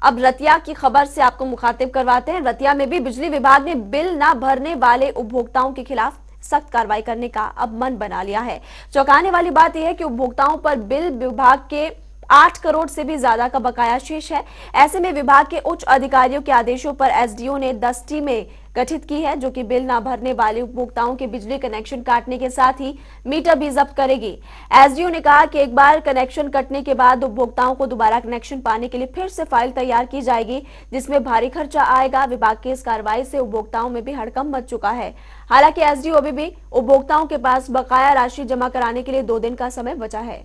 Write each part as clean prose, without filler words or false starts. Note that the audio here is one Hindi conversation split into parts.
अब रतिया की खबर से आपको मुखातिब करवाते हैं। रतिया में भी बिजली विभाग ने बिल ना भरने वाले उपभोक्ताओं के खिलाफ सख्त कार्रवाई करने का अब मन बना लिया है। चौंकाने वाली बात यह है कि उपभोक्ताओं पर बिल विभाग के 8 करोड़ से भी ज्यादा का बकाया शेष है। ऐसे में विभाग के उच्च अधिकारियों के आदेशों पर एसडीओ ने 10 टीमें गठित की है, जो कि बिल ना भरने वाले उपभोक्ताओं के बिजली कनेक्शन काटने के साथ ही मीटर भी जब्त करेगी। एसडीओ ने कहा कि एक बार कनेक्शन कटने के बाद उपभोक्ताओं को दोबारा कनेक्शन पाने के लिए फिर से फाइल तैयार की जाएगी, जिसमें भारी खर्चा आएगा। विभाग की इस कार्रवाई से उपभोक्ताओं में भी हड़कंप मच चुका है। हालांकि एसडीओ अभी भी उपभोक्ताओं के पास बकाया राशि जमा कराने के लिए 2 दिन का समय बचा है।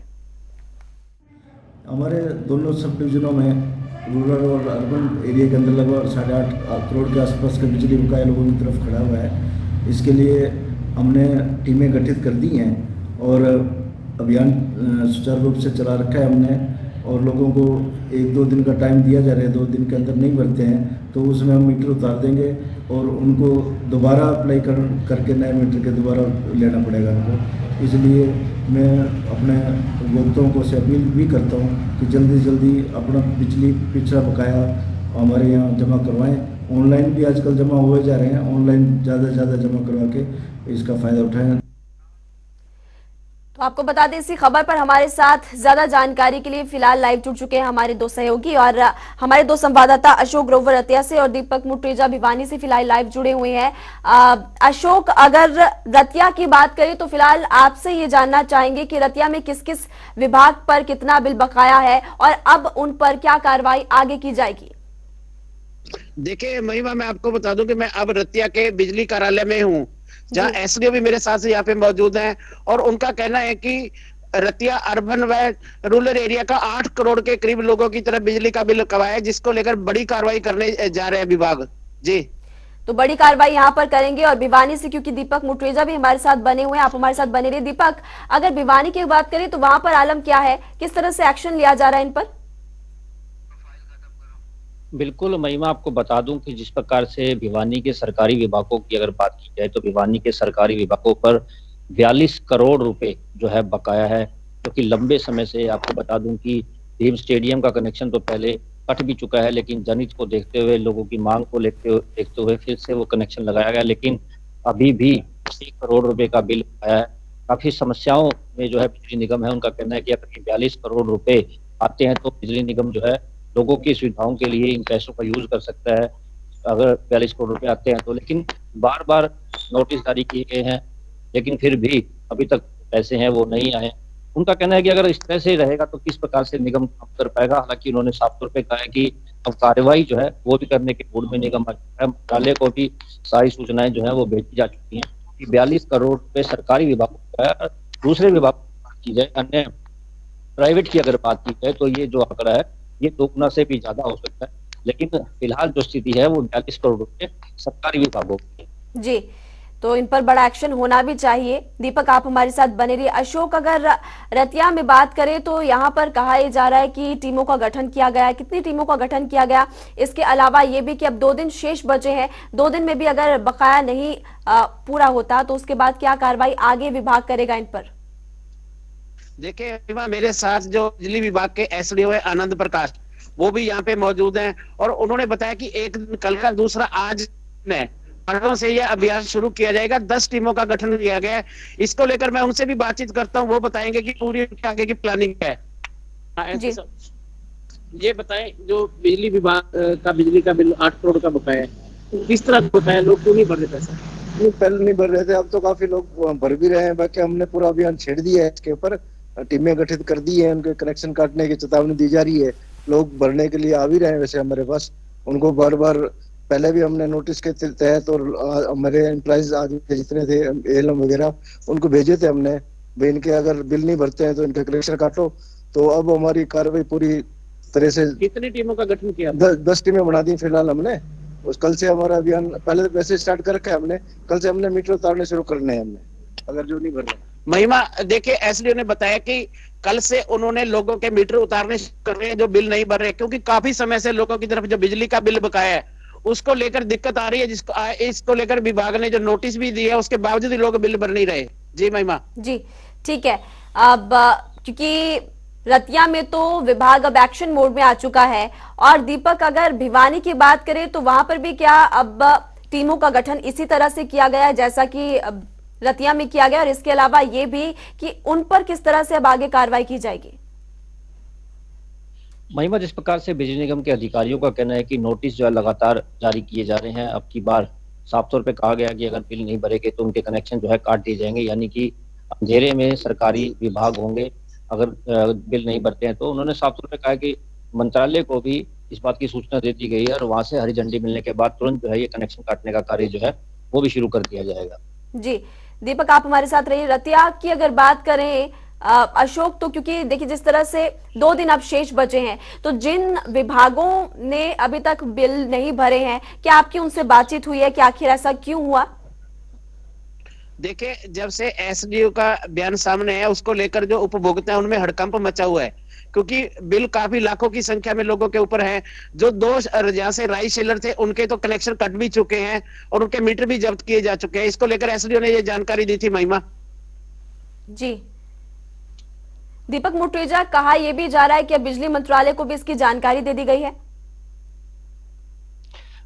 हमारे दोनों सब डिवीजनों में रूरल और अर्बन एरिया के अंदर लगभग 8.5 करोड़ के आसपास का बिजली बकाया लोगों की तरफ खड़ा हुआ है। इसके लिए हमने टीमें गठित कर दी हैं और अभियान सुचारू रूप से चला रखा है हमने, और लोगों को 1-2 दिन का टाइम दिया जा रहा है। 2 दिन के अंदर नहीं भरते हैं तो उसमें हम मीटर उतार देंगे और उनको दोबारा अप्लाई करके नए मीटर के दोबारा लेना पड़ेगा उनको। इसलिए मैं अपने उपभोक्ताओं को से अपील भी करता हूँ कि जल्दी से जल्दी अपना बिजली पिछड़ा बकाया हमारे यहाँ जमा करवाएं। ऑनलाइन भी आजकल जमा हुए जा रहे हैं, ऑनलाइन ज़्यादा से ज़्यादा जमा करवा के इसका फ़ायदा उठाएं। तो आपको बता दें, इसी खबर पर हमारे साथ ज्यादा जानकारी के लिए फिलहाल लाइव जुड़ चुके हैं हमारे 2 सहयोगी और हमारे 2 संवाददाता अशोक ग्रोवर रतिया से और दीपक मुट्रेजा भिवानी से फिलहाल लाइव जुड़े हुए हैं। अशोक, अगर रतिया की बात करें तो फिलहाल आपसे ये जानना चाहेंगे कि रतिया में किस किस विभाग पर कितना बिल बकाया है और अब उन पर क्या कार्रवाई आगे की जाएगी। देखिए महिमा, मैं आपको बता दूं कि मैं अब रतिया के बिजली कार्यालय में हूँ, जहाँ एसडीओ भी मेरे साथ से यहाँ पे मौजूद हैं, और उनका कहना है कि रतिया अर्बन व रूरल एरिया का 8 करोड़ के करीब लोगों की तरफ बिजली का बिल कमाया है, जिसको लेकर बड़ी कार्रवाई करने जा रहे हैं विभाग। जी, तो बड़ी कार्रवाई यहाँ पर करेंगे। और भिवानी से क्योंकि दीपक मुट्रेजा भी हमारे साथ बने हुए हैं, आप हमारे साथ बने रहिए। दीपक, अगर भिवानी की बात करें तो वहां पर आलम क्या है, किस तरह से एक्शन लिया जा रहा है इन पर? बिल्कुल महिमा, आपको बता दूं कि जिस प्रकार से भिवानी के सरकारी विभागों की अगर बात की जाए तो भिवानी के सरकारी विभागों पर 42 करोड़ रुपए जो है बकाया है, जो कि लंबे समय से, आपको बता दूं कि भीम स्टेडियम का कनेक्शन तो पहले कट भी चुका है, लेकिन जनहित को देखते हुए, लोगों की मांग को देखते हुए फिर से वो कनेक्शन लगाया गया, लेकिन अभी भी 1 करोड़ रुपए का बिल आया है। काफी समस्याओं में जो है बिजली निगम है, उनका कहना है कि अगर 42 करोड़ रुपए आते हैं तो बिजली निगम जो है लोगों की सुविधाओं के लिए इन पैसों का यूज कर सकता है, अगर 42 करोड़ रुपए आते हैं तो। लेकिन बार बार नोटिस जारी किए गए हैं, लेकिन फिर भी अभी तक पैसे हैं वो नहीं आए। उनका कहना है कि अगर इस तरह से रहेगा तो किस प्रकार से निगम काम कर पाएगा। हालांकि उन्होंने साफ तौर पे कहा है कि अब कार्रवाई जो है वो भी करने के मूड में निगम आ चुका है। मंत्रालय को भी सारी सूचनाएं जो है वो भेजी जा चुकी हैं कि 42 करोड़ रुपए सरकारी विभागों का है। दूसरे विभाग की बात की जाए, अन्य प्राइवेट की अगर बात की जाए तो ये जो आंकड़ा है ये 2 गुना से भी ज्यादा हो सकता है, लेकिन फिलहाल जो स्थिति है वो 42 करोड़ रुपए सरकारी विभागों की। जी, तो इन पर बड़ा एक्शन होना भी चाहिए। दीपक, आप हमारे साथ बने रहिए। अशोक, अगर रतिया में बात करें तो यहाँ पर कहा जा रहा है कि टीमों का गठन किया गया है। कितनी टीमों का गठन किया गया? इसके अलावा ये भी कि अब 2 दिन शेष बचे हैं, 2 दिन में भी अगर बकाया नहीं पूरा होता तो उसके बाद क्या कार्रवाई आगे विभाग करेगा इन पर? देखिए मेरे साथ जो बिजली विभाग के एसडीओ है आनंद प्रकाश, वो भी यहाँ पे मौजूद हैं, और उन्होंने बताया कि एक दिन कल का, दूसरा आज में परसों से यह अभियान शुरू किया जाएगा। 10 टीमों का गठन किया गया है। इसको लेकर मैं उनसे भी बातचीत करता हूँ, वो बताएंगे कि पूरी आगे की प्लानिंग है। ये बताएं, जो बिजली विभाग का बिजली का बिल 8 करोड़ का बकाया है, किस तरह का बकाया, लोग क्यों नहीं भर रहे पैसा? पहले नहीं भर रहे थे, अब तो काफी लोग भर भी रहे हैं। बाकी हमने पूरा अभियान छेड़ दिया है, इसके ऊपर टीमें गठित कर दी है, उनके कनेक्शन काटने की चेतावनी दी जा रही है। लोग भरने के लिए आ भी रहे हैं वैसे हमारे पास। उनको बार बार पहले भी हमने नोटिस के तहत, और हमारे एम्प्लॉइज आदमी जितने थे एलएम वगैरह, उनको भेजे थे हमने, भाई इनके अगर बिल नहीं भरते हैं तो इनके कनेक्शन काटो। तो अब हमारी कार्रवाई पूरी तरह से। कितनी टीमों का गठन किया? 10 टीमें बना दी फिलहाल हमने। उस कल से हमारा अभियान पहले वैसे स्टार्ट कर रखा है हमने, कल से हमने मीटर उतारने शुरू करने हैं हमने, अगर जो नहीं भर रहे। महिमा, देखिए एसडीओ ने बताया कि कल से उन्होंने लोगों के मीटर उतारने कर रहे हैं जो बिल नहीं भर रहे, क्योंकि काफी समय से लोगों की तरफ जो बिजली का बिल बकाया है उसको लेकर दिक्कत आ रही है, इसको लेकर विभाग ने जो नोटिस भी दिया है उसके बावजूद लोग बिल भर नहीं रहे। जी महिमा। जी ठीक है। अब क्योंकि रतिया में तो विभाग अब एक्शन मोड में आ चुका है। और दीपक, अगर भिवानी की बात करें तो वहां पर भी क्या अब टीमों का गठन इसी तरह से किया गया है जैसा कि रतिया में किया गया, और इसके अलावा ये भी कि उन पर किस तरह से अब आगे कार्रवाई की जाएगी? महिमा, जिस प्रकार से बिजली निगम के अधिकारियों का कहना है कि नोटिस जो है लगातार जारी किए जा रहे हैं, अब की बार साफ तौर पे कहा गया कि अगर बिल नहीं भरेंगे तो उनके कनेक्शन जो है काट दिए जाएंगे, यानी कि अंधेरे में सरकारी विभाग होंगे अगर बिल नहीं भरते हैं। तो उन्होंने साफ तौर पे कहा कि मंत्रालय को भी इस बात की सूचना दे दी गई है और वहां से हरी झंडी मिलने के बाद तुरंत जो है ये कनेक्शन काटने का कार्य जो है वो भी शुरू कर दिया जाएगा। जी दीपक, आप हमारे साथ रहिए। रतिया की अगर बात करें अशोक, तो क्योंकि देखिए जिस तरह से 2 दिन अब शेष बचे हैं, तो जिन विभागों ने अभी तक बिल नहीं भरे हैं, क्या आपकी उनसे बातचीत हुई है कि आखिर ऐसा क्यों हुआ? देखिए, जब से एसडीओ का बयान सामने है उसको लेकर जो उपभोक्ता है उनमें हड़कंप मचा हुआ है, क्योंकि बिल काफी लाखों की संख्या में लोगों के ऊपर है। जो 2 जहां से राइस सेलर थे उनके तो कनेक्शन कट भी चुके हैं और उनके मीटर भी जब्त किए जा चुके हैं। इसको लेकर एसडीओ ने ये जानकारी दी थी। महिमा जी, दीपक मुट्रेजा, कहा यह भी जा रहा है कि अब बिजली मंत्रालय को भी इसकी जानकारी दे दी गई है।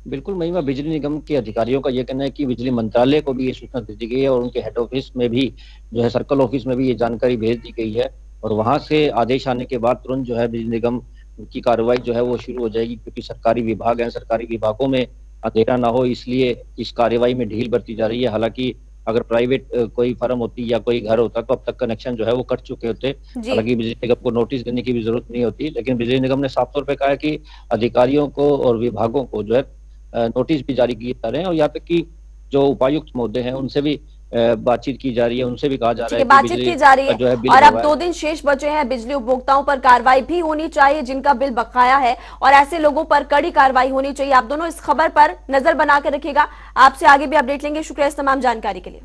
बिल्कुल महिमा, बिजली निगम के अधिकारियों का यह कहना है कि बिजली मंत्रालय को भी ये सूचना दे दी गई है और उनके हेड ऑफिस में भी जो है सर्कल ऑफिस में भी ये जानकारी भेज दी गई है और वहां से आदेश आने के बाद तुरंत जो है बिजली निगम की कार्रवाई जो है वो शुरू हो जाएगी, क्योंकि सरकारी विभाग है, सरकारी विभागों में अंधेरा ना हो इसलिए इस कार्रवाई में ढील बरती जा रही है। हालांकि अगर प्राइवेट कोई फर्म होती या कोई घर होता तो अब तक कनेक्शन जो है वो कट चुके होते। हालांकि बिजली निगम को नोटिस देने की भी जरूरत नहीं होती, लेकिन बिजली निगम ने साफ तौर पे कहा है कि अधिकारियों को और विभागों को जो है नोटिस भी जारी किए जा रहे हैं और यहाँ तक कि जो उपायुक्त महोदय हैं उनसे भी बातचीत की जा रही है, उनसे भी कहा जा रहा है बातचीत की जा रही है। और अब 2 दिन शेष बचे हैं, बिजली उपभोक्ताओं पर कार्रवाई भी होनी चाहिए जिनका बिल बकाया है और ऐसे लोगों पर कड़ी कार्रवाई होनी चाहिए। आप दोनों इस खबर पर नजर बनाकर रखिएगा, आपसे आगे भी अपडेट लेंगे। शुक्रिया इस तमाम जानकारी के लिए।